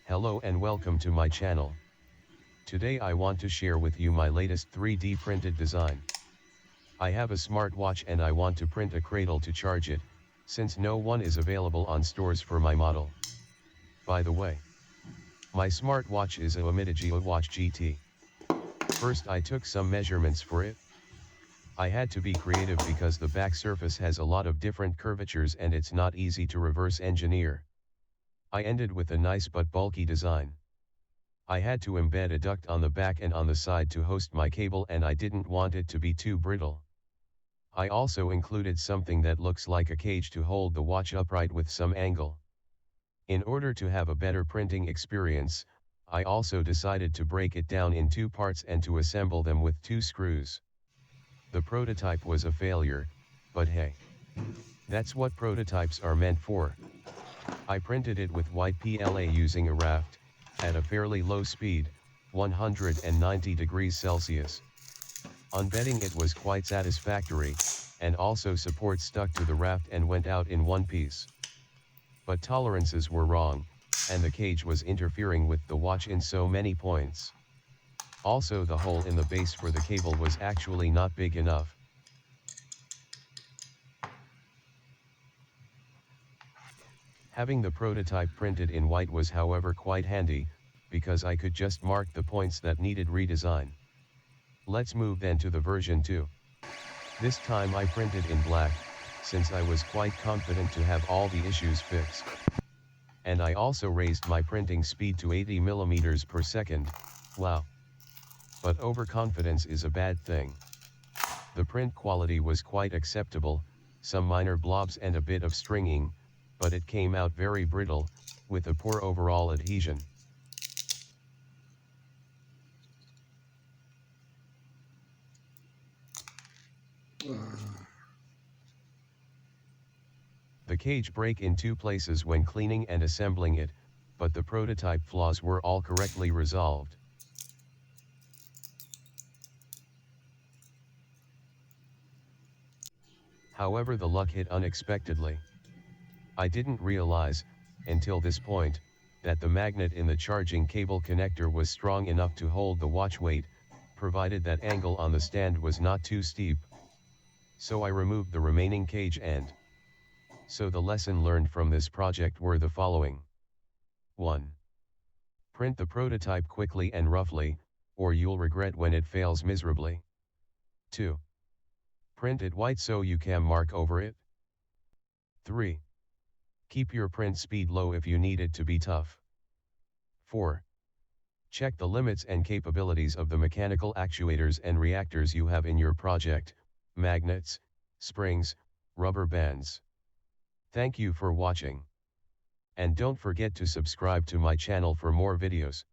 Hello and welcome to my channel. Today I want to share with you my latest 3D printed design. I have a smartwatch and I want to print a cradle to charge it, since no one is available on stores for my model. By the way, my smartwatch is a Omidigi Watch GT. First I took some measurements for it. I had to be creative because the back surface has a lot of different curvatures and it's not easy to reverse engineer. I ended with a nice but bulky design. I had to embed a duct on the back and on the side to host my cable and I didn't want it to be too brittle. I also included something that looks like a cage to hold the watch upright with some angle. In order to have a better printing experience, I also decided to break it down in two parts and to assemble them with 2 screws. The prototype was a failure, but hey. That's what prototypes are meant for. I printed it with white PLA using a raft, at a fairly low speed, 190 degrees Celsius. Unbedding it was quite satisfactory, and also support stuck to the raft and went out in one piece. But tolerances were wrong, and the cage was interfering with the watch in so many points. Also the hole in the base for the cable was actually not big enough. Having the prototype printed in white was however quite handy, because I could just mark the points that needed redesign. Let's move then to the version 2. This time I printed in black, since I was quite confident to have all the issues fixed. And I also raised my printing speed to 80 mm per second, wow. But overconfidence is a bad thing. The print quality was quite acceptable, some minor blobs and a bit of stringing, but it came out very brittle, with a poor overall adhesion. The cage broke in 2 places when cleaning and assembling it, but the prototype flaws were all correctly resolved. However, the luck hit unexpectedly. I didn't realize, until this point, that the magnet in the charging cable connector was strong enough to hold the watch weight, provided that angle on the stand was not too steep. So I removed the remaining cage and. So the lesson learned from this project were the following. 1. Print the prototype quickly and roughly, or you'll regret when it fails miserably. 2. Print it white so you can mark over it. 3. Keep your print speed low if you need it to be tough. 4. Check the limits and capabilities of the mechanical actuators and reactors you have in your project, magnets, springs, rubber bands. Thank you for watching. And don't forget to subscribe to my channel for more videos.